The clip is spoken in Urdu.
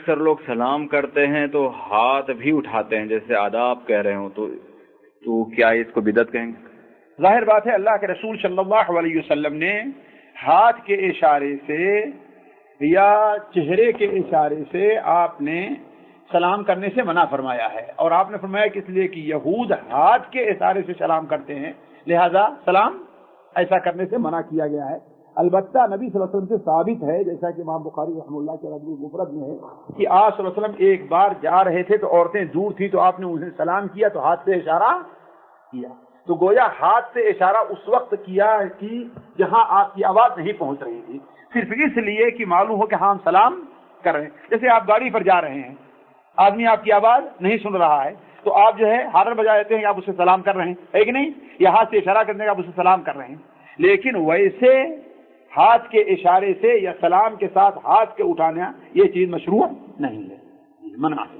اکثر لوگ سلام کرتے ہیں تو ہاتھ بھی اٹھاتے ہیں جیسے آداب کہہ رہے ہوں، تو کیا اس کو بدعت کہیں گے؟ ظاہر بات ہے اللہ کے رسول صلی اللہ علیہ وسلم نے ہاتھ کے اشارے سے یا چہرے کے اشارے سے آپ نے سلام کرنے سے منع فرمایا ہے، اور آپ نے فرمایا کہ اس لیے کہ یہود ہاتھ کے اشارے سے سلام کرتے ہیں، لہذا سلام ایسا کرنے سے منع کیا گیا ہے۔ البتہ نبی صلی اللہ علیہ وسلم سے ثابت ہے، جیسا کہ امام بخاری رحمہ اللہ کے ادب المفرد میں ہے، کہ آپ صلی اللہ علیہ وسلم ایک بار جا رہے تھے تو عورتیں دور تھی تو آپ نے انہیں سلام کیا تو ہاتھ سے اشارہ کیا، تو گویا ہاتھ سے اشارہ اس وقت کیا کہ جہاں آپ کی آواز نہیں پہنچ رہی تھی، صرف اس لیے کہ معلوم ہو کہ ہاں ہم سلام کر رہے ہیں۔ جیسے آپ گاڑی پر جا رہے ہیں، آدمی آپ کی آواز نہیں سن رہا ہے تو آپ جو ہے ہارن بجا دیتے ہیں کہ آپ اسے سلام کر رہے ہیں، ہے کہ نہیں؟ یا ہاتھ سے اشارہ کرنے کا آپ اسے سلام کر رہے ہیں، لیکن ویسے ہاتھ کے اشارے سے یا سلام کے ساتھ ہاتھ کے اٹھانا یہ چیز مشروع نہیں ہے، منع ہے۔